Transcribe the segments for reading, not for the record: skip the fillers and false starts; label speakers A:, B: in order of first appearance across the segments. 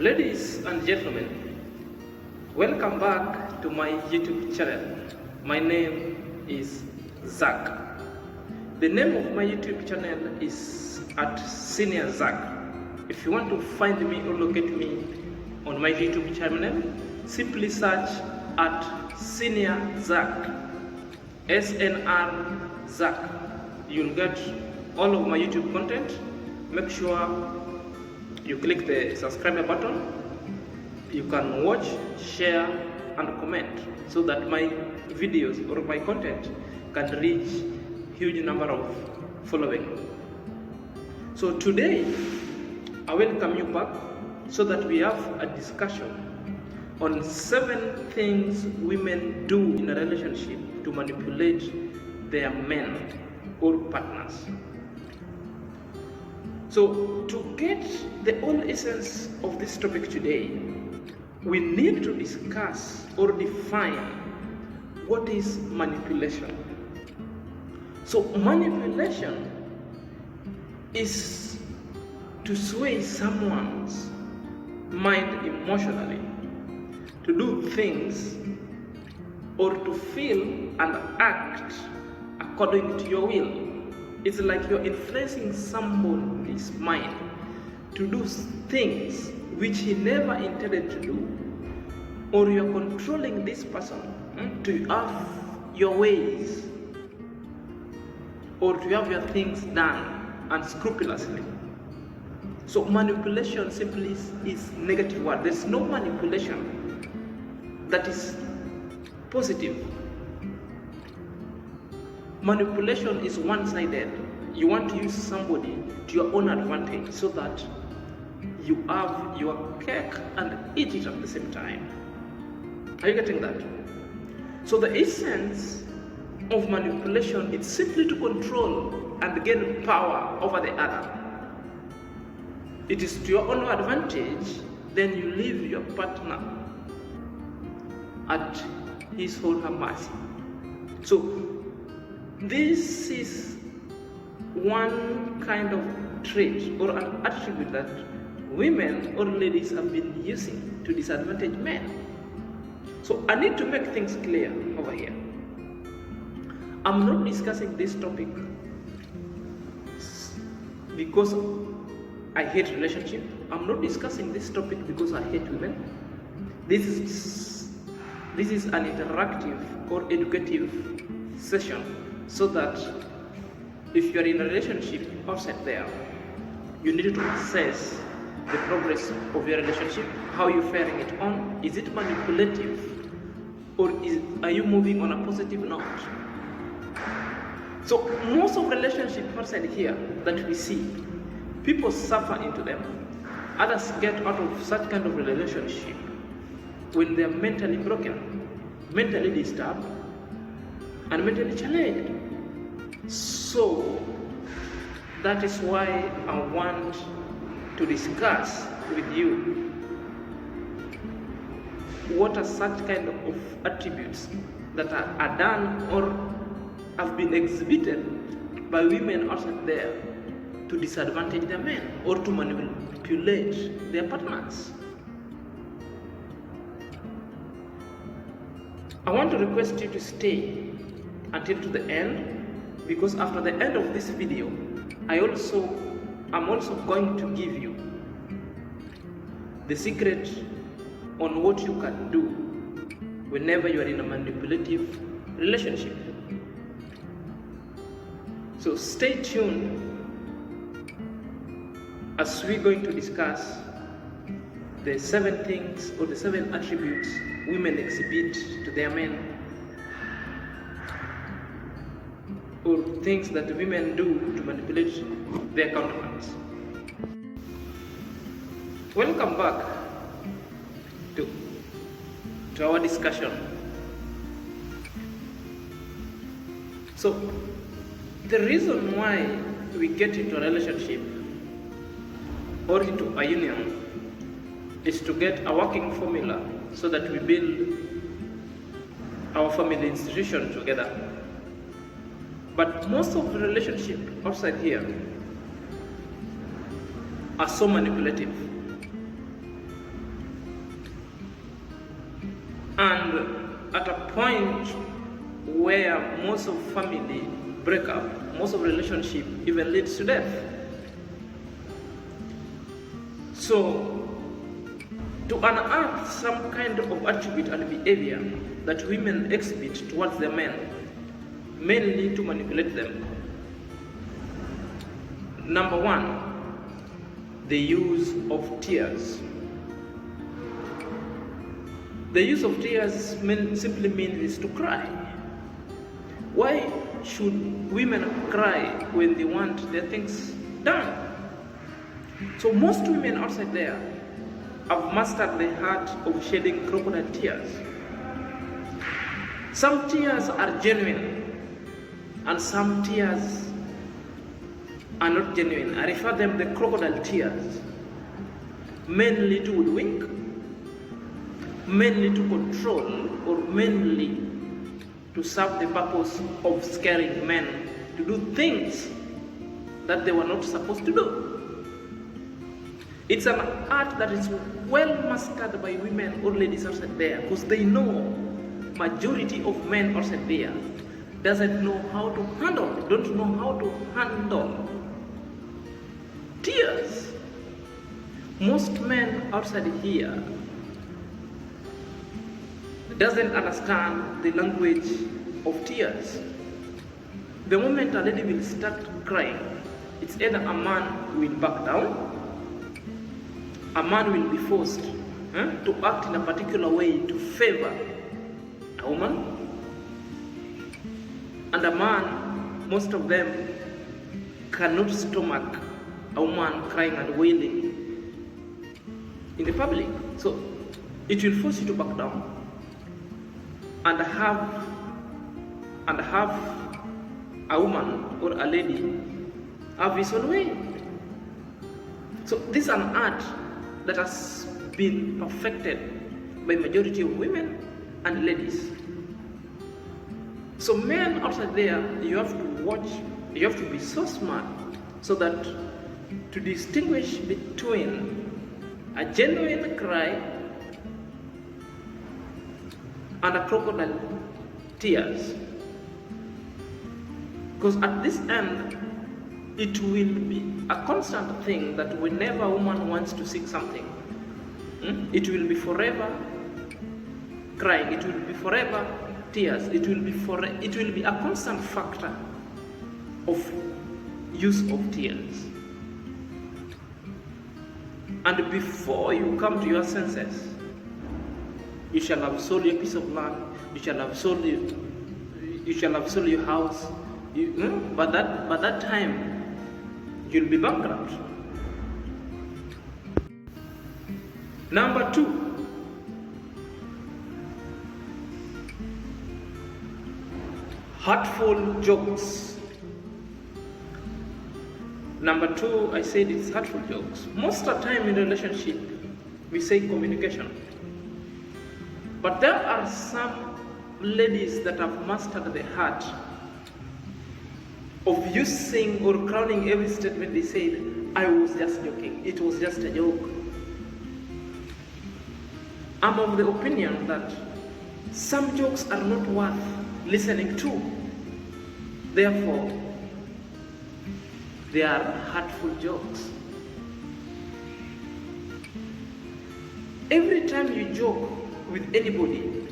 A: Ladies and gentlemen, welcome back to my YouTube channel. My name is Zach. The name of my YouTube channel is at Senior Zach. If you want to find me or locate me on my YouTube channel, simply search at Senior Zach, SNR Zach. You'll get all of my YouTube content. Make sure you click the subscribe button. You can watch, share and comment so that my videos or my content can reach huge number of following. So today I welcome you back so that we have a discussion on 7 things women do in a relationship to manipulate their men or partners. So to get the whole essence of this topic today, we need to discuss or define what is manipulation. So manipulation is to sway someone's mind emotionally to do things or to feel and act according to your will. It's like you're influencing somebody's mind to do things which he never intended to do, or you're controlling this person to have your ways or to have your things done unscrupulously. So manipulation simply is negative word. There's no manipulation that is positive. Manipulation is one-sided. You want to use somebody to your own advantage so that you have your cake and eat it at the same time. Are you getting that? So the essence of manipulation is simply to control and gain power over the other. It is to your own advantage, then you leave your partner at his or her mercy. So this is one kind of trait or an attribute that women or ladies have been using to disadvantage men. So I need to make things clear over here. I'm not discussing this topic because I hate relationship. I'm not discussing this topic because I hate women. This is an interactive or educative session, so that if you are in a relationship outside there, you need to assess the progress of your relationship, how you're faring it on. Is it manipulative, or are you moving on a positive note? So most of relationships outside here that we see, people suffer into them. Others get out of such kind of relationship when they are mentally broken, mentally disturbed, and mentally challenged. So that is why I want to discuss with you what are such kind of attributes that are done or have been exhibited by women outside there to disadvantage their men or to manipulate their partners. I want to request you to stay until to the end, because after the end of this video, I'm also going to give you the secret on what you can do whenever you are in a manipulative relationship. So stay tuned as we're going to discuss the 7 things or the 7 attributes women exhibit to their men, or things that women do to manipulate their counterparts. Welcome back to our discussion. So the reason why we get into a relationship or into a union is to get a working formula so that we build our family institution together. But most of the relationships outside here are so manipulative. And at a point where most of family break up, most of relationship even leads to death. So, to unearth some kind of attribute and behavior that women exhibit towards their men, mainly to manipulate them. Number one, the use of tears. The use of tears simply means to cry. Why should women cry when they want their things done? So most women outside there have mastered the art of shedding crocodile tears. Some tears are genuine and some tears are not genuine. I refer them the crocodile tears, mainly to wink, mainly to control, or mainly to serve the purpose of scaring men to do things that they were not supposed to do. It's an art that is well mastered by women or ladies outside there, because they know majority of men outside there doesn't know how to handle, don't know how to handle tears. Most men outside here doesn't understand the language of tears. The moment a lady will start crying, it's either a man will back down, a man will be forced to act in a particular way to favor a woman, and a man, most of them, cannot stomach a woman crying and wailing in the public. So it will force you to back down and have a woman or a lady have his own way. So this is an art that has been perfected by majority of women and ladies. So men outside there, you have to watch, you have to be so smart so that to distinguish between a genuine cry and a crocodile tears. Because at this end, it will be a constant thing that whenever a woman wants to seek something, it will be forever crying, it will be forever tears, it will be a constant factor of use of tears. And before you come to your senses, you shall have sold your piece of land, you shall have sold your house, but that time you'll be bankrupt. Number two, hurtful jokes. Number two, I said it's hurtful jokes. Most of the time in relationship, we say communication. But there are some ladies that have mastered the art of using or crowning every statement they said, I was just joking, it was just a joke. I'm of the opinion that some jokes are not worth listening to. Therefore, they are hurtful jokes. Every time you joke with anybody,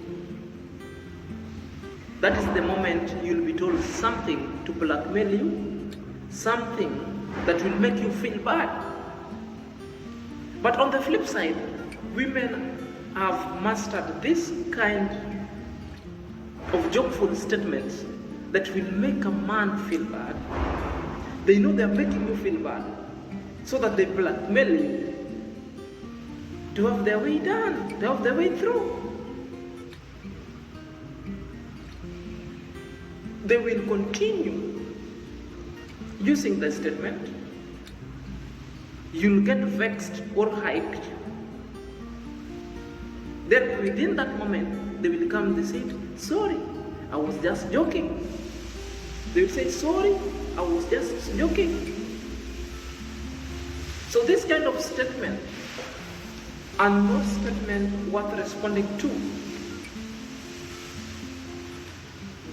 A: that is the moment you'll be told something to blackmail you, something that will make you feel bad. But on the flip side, women have mastered this kind of jokeful statements that will make a man feel bad. They know they're making you feel bad, so that they blackmail you to have their way done, to have their way through. They will continue using the statement. You'll get vexed or hyped. Then within that moment, they will come and say, sorry, I was just joking. They will say, sorry, I was just joking. So this kind of statement are not statements worth responding to.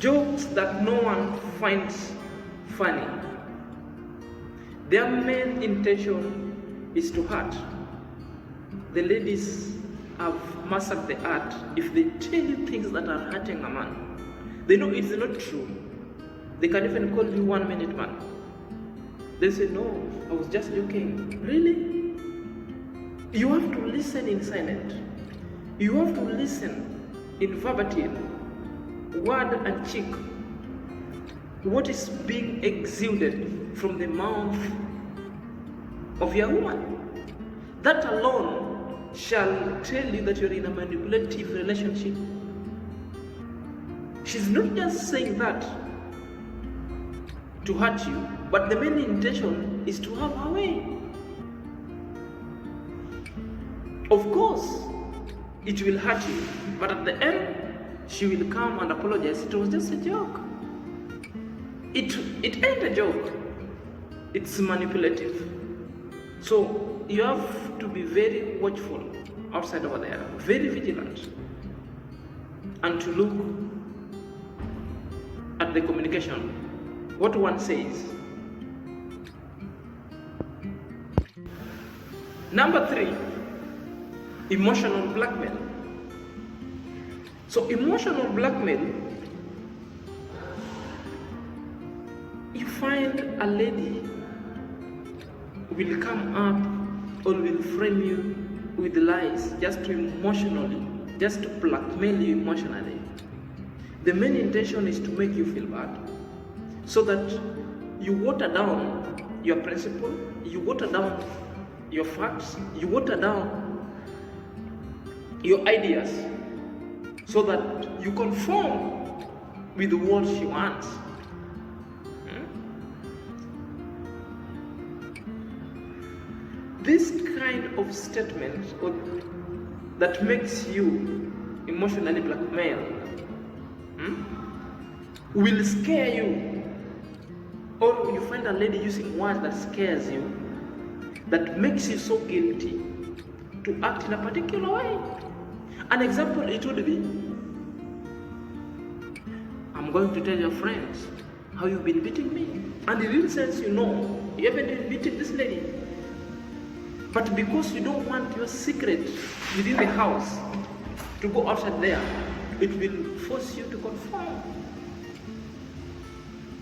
A: jokes that no one finds funny. Their main intention is to hurt. The ladies have mastered the art. If they tell you things that are hurting a man, they know it's not true. They can even call you 1 minute man. They say, no, I was just joking. Really? You have to listen in silence. You have to listen in verbatim, word and cheek, what is being exuded from the mouth of your woman. That alone shall tell you that you're in a manipulative relationship. She's not just saying that to hurt you, but the main intention is to have her way. Of course, it will hurt you, but at the end, she will come and apologize. It was just a joke. It ain't a joke. It's manipulative. So you have to be very watchful outside over there, very vigilant, and to look at the communication, what one says. Number 3, emotional blackmail. So emotional blackmail, you find a lady will come up or will frame you with lies just to blackmail you emotionally. The main intention is to make you feel bad, so that you water down your principle, you water down your facts, you water down your ideas, so that you conform with what she wants. This kind of statement that makes you emotionally blackmailed will scare you, or you find a lady using words that scares you, that makes you so guilty to act in a particular way. An example, it would be, I'm going to tell your friends how you've been beating me, and in real sense you know you haven't been beating this lady, but because you don't want your secret within the house to go outside there, it will force you to conform.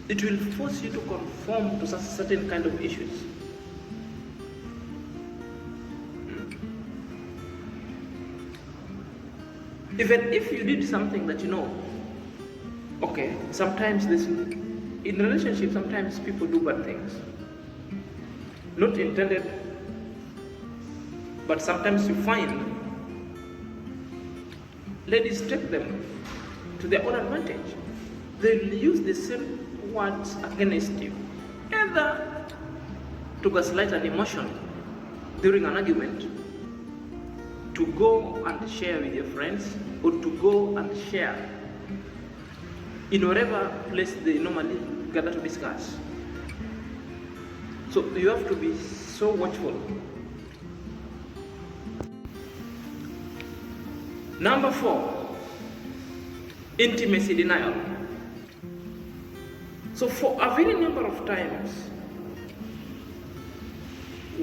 A: It will force you to conform to certain kind of issues. Even if you did something that you know, okay, sometimes in relationships, sometimes people do bad things. Not intended, but sometimes you find ladies take them to their own advantage. They'll use the same words against you, either to gaslight an emotion during an argument, to go and share with your friends, or to go and share in whatever place they normally gather to discuss. So you have to be so watchful. Number 4, intimacy denial. So for a very number of times,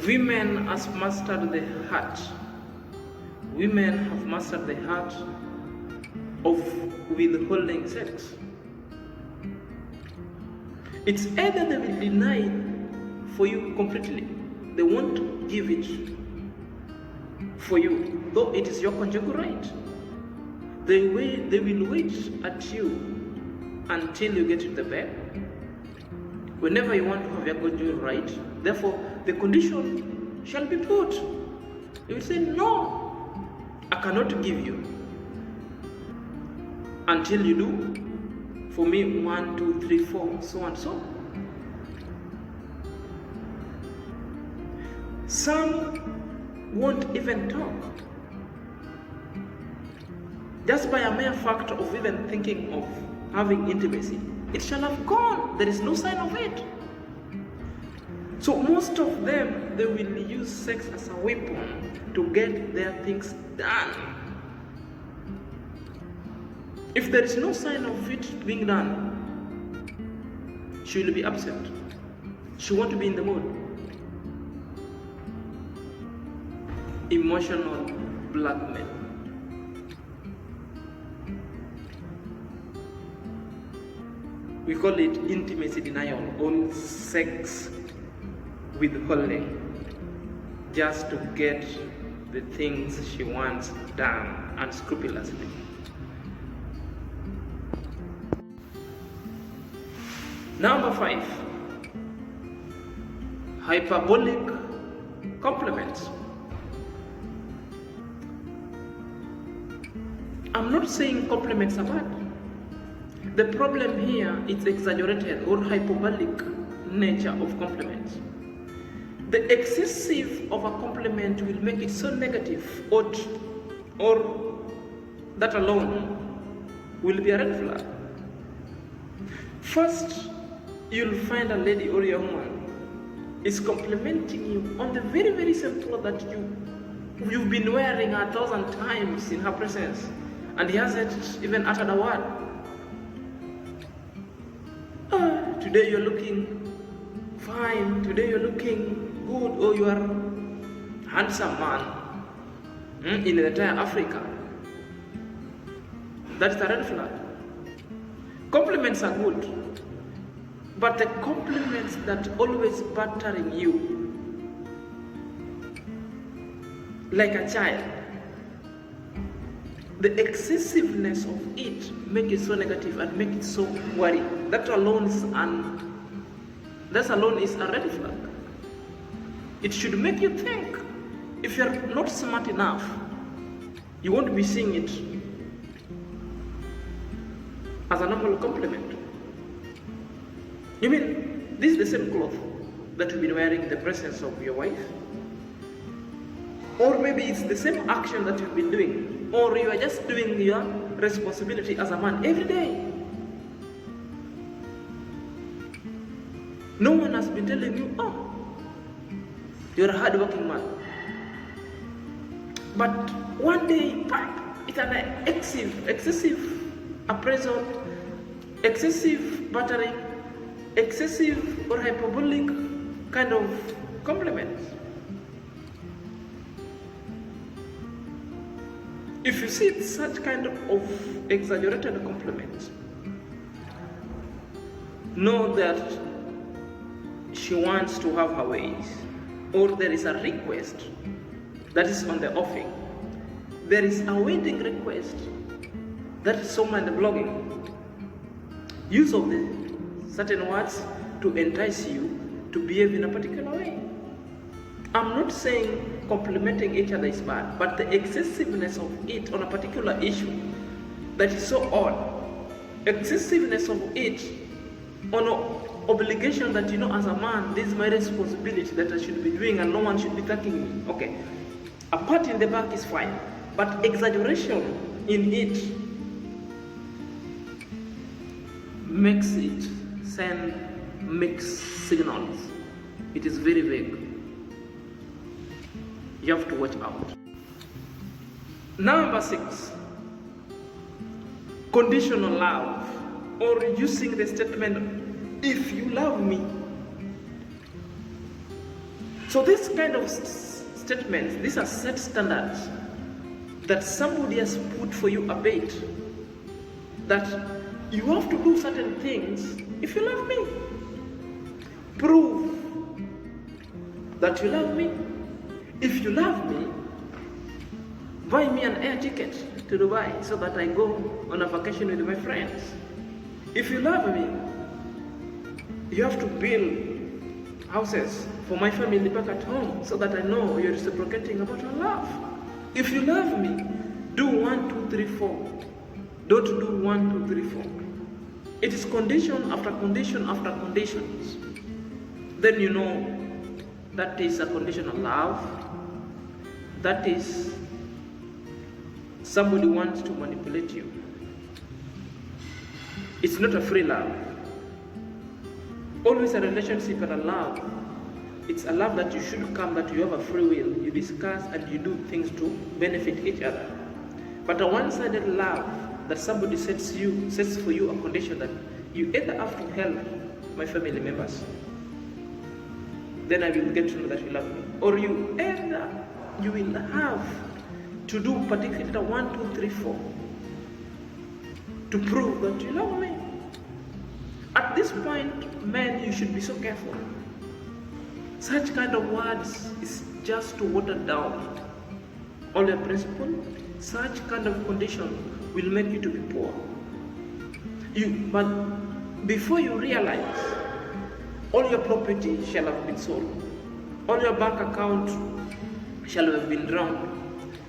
A: women have mastered the heart. Women have mastered the heart of withholding sex. It's either they will deny for you completely, they won't give it for you, though it is your conjugal right. They will wait at you until you get to the bed, whenever you want to have your conjugal right. Therefore, the condition shall be put. You will say, no, I cannot give you until you do for me 1, 2, 3, 4, so and so. Some won't even talk. Just by a mere fact of even thinking of having intimacy, it shall have gone. There is no sign of it. So most of them, they will use sex as a weapon to get their things done. If there is no sign of it being done, she will be upset. She won't be in the mood. Emotional blackmail. We call it intimacy denial or sex withholding, just to get the things she wants done unscrupulously. Number 5, hyperbolic compliments. I'm not saying compliments are bad. The problem here is exaggerated or hyperbolic nature of compliments. The excessive of a compliment will make it so negative, or that alone will be a red flag. First, you'll find a lady or a young man is complimenting you on the very, very same clothes that you've been wearing 1,000 times in her presence, and he hasn't even uttered a word. Today you're looking fine, today you're looking good, or you are a handsome man in the entire Africa. That's the red flag. Compliments are good, but the compliments that always battering you like a child, the excessiveness of it make it so negative and make it so worry. That alone is a red flag. It should make you think. If you're not smart enough, you won't be seeing it as a normal compliment. You mean this is the same cloth that you've been wearing in the presence of your wife? Or maybe it's the same action that you've been doing, or you are just doing your responsibility as a man every day. No one has been telling you, oh, you're a hard-working man. But one day, it's an excessive appraisal, excessive battering, excessive or hyperbolic kind of compliments. If you see such kind of exaggerated compliments, know that she wants to have her ways, or there is a request that is on the offing. There is a wedding request that is so mind-blowing. Use of the certain words to entice you to behave in a particular way. I'm not saying complimenting each other is bad, but the excessiveness of it on a particular issue that is so odd, excessiveness of it on an obligation that, as a man, this is my responsibility that I should be doing and no one should be thanking me. Okay, a pat in the back is fine, but exaggeration in it makes it send mixed signals. It is very vague. You have to watch out. Number 6, conditional love, or using the statement, if you love me. So this kind of statements, these are set standards that somebody has put for you a bait, that you have to do certain things if you love me. Prove that you love me. If you love me, buy me an air ticket to Dubai so that I go on a vacation with my friends. If you love me, you have to build houses for my family back at home so that I know you're reciprocating about your love. If you love me, do 1, 2, 3, 4. Don't do 1, 2, 3, 4. It is condition after condition after conditions. Then you know that is a conditional love. That is somebody wants to manipulate you. It's not a free love. Always a relationship and a love. It's a love that you should come, that you have a free will. You discuss and you do things to benefit each other. But a one-sided love that somebody sets for you a condition that you either have to help my family members, then I will get to know that you love me, or you will have to do particular 1, 2, 3, 4 to prove that you love me. At this point, men, you should be so careful. Such kind of words is just to water down all your principle. Such kind of condition will make you to be poor. But before you realize, all your property shall have been sold, all your bank account shall have been drowned.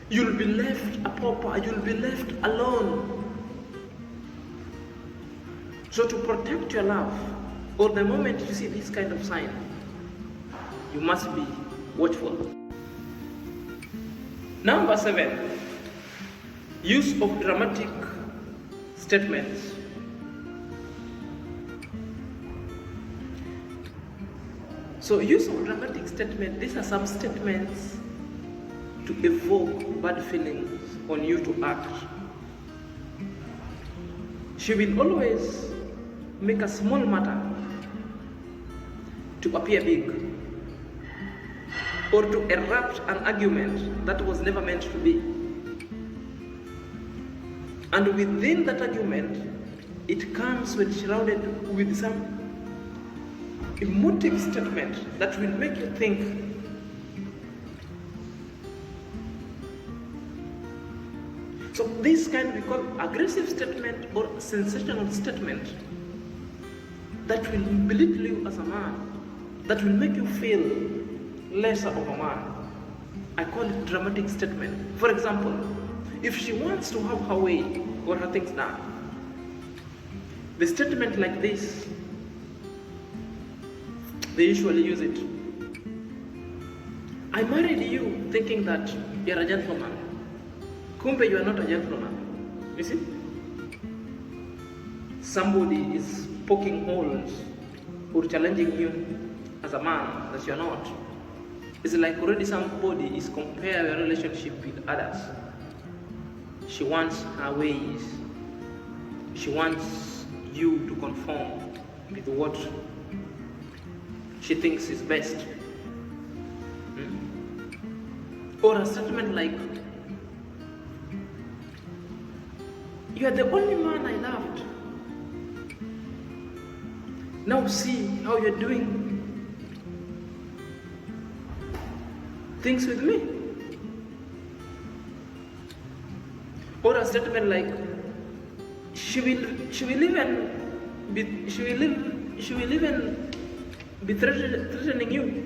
A: You'll be left a pauper, you'll be left alone. So to protect your love, or the moment you see this kind of sign, you must be watchful. Number 7, use of dramatic statements. So use of dramatic statement, these are some statements to evoke bad feelings on you to act. She will always make a small matter to appear big, or to erupt an argument that was never meant to be. And within that argument, it comes when surrounded with some emotive statement that will make you think. So this can be called aggressive statement or sensational statement that will belittle you as a man, that will make you feel lesser of a man. I call it dramatic statement. For example, if she wants to have her way or her things done, the statement like this, they usually use it. I married you thinking that you're a gentleman. Kumbe, you are not a gentleman. You see? Somebody is poking holes or challenging you as a man that you're not. It's like already somebody is comparing your relationship with others. She wants her ways. She wants you to conform with what she thinks is best. Or a statement like, you are the only man I loved. Now see how you're doing things with me. Or a statement like, she will even be threatening you.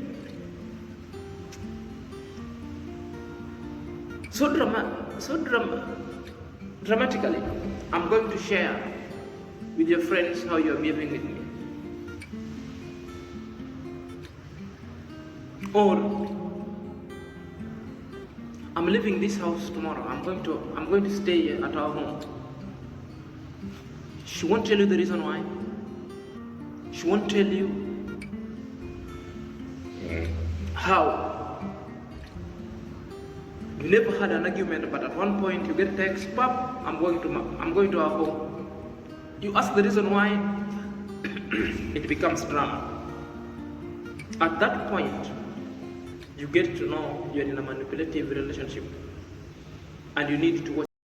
A: So dramatically, I'm going to share with your friends how you're behaving with me. Or, I'm leaving this house tomorrow. I'm going to stay at our home. She won't tell you the reason why. She won't tell you how. You never had an argument, but at one point you get a text, Pop, I'm going to our home. You ask the reason why, it becomes drama. At that point, you get to know you're in a manipulative relationship, and you need to watch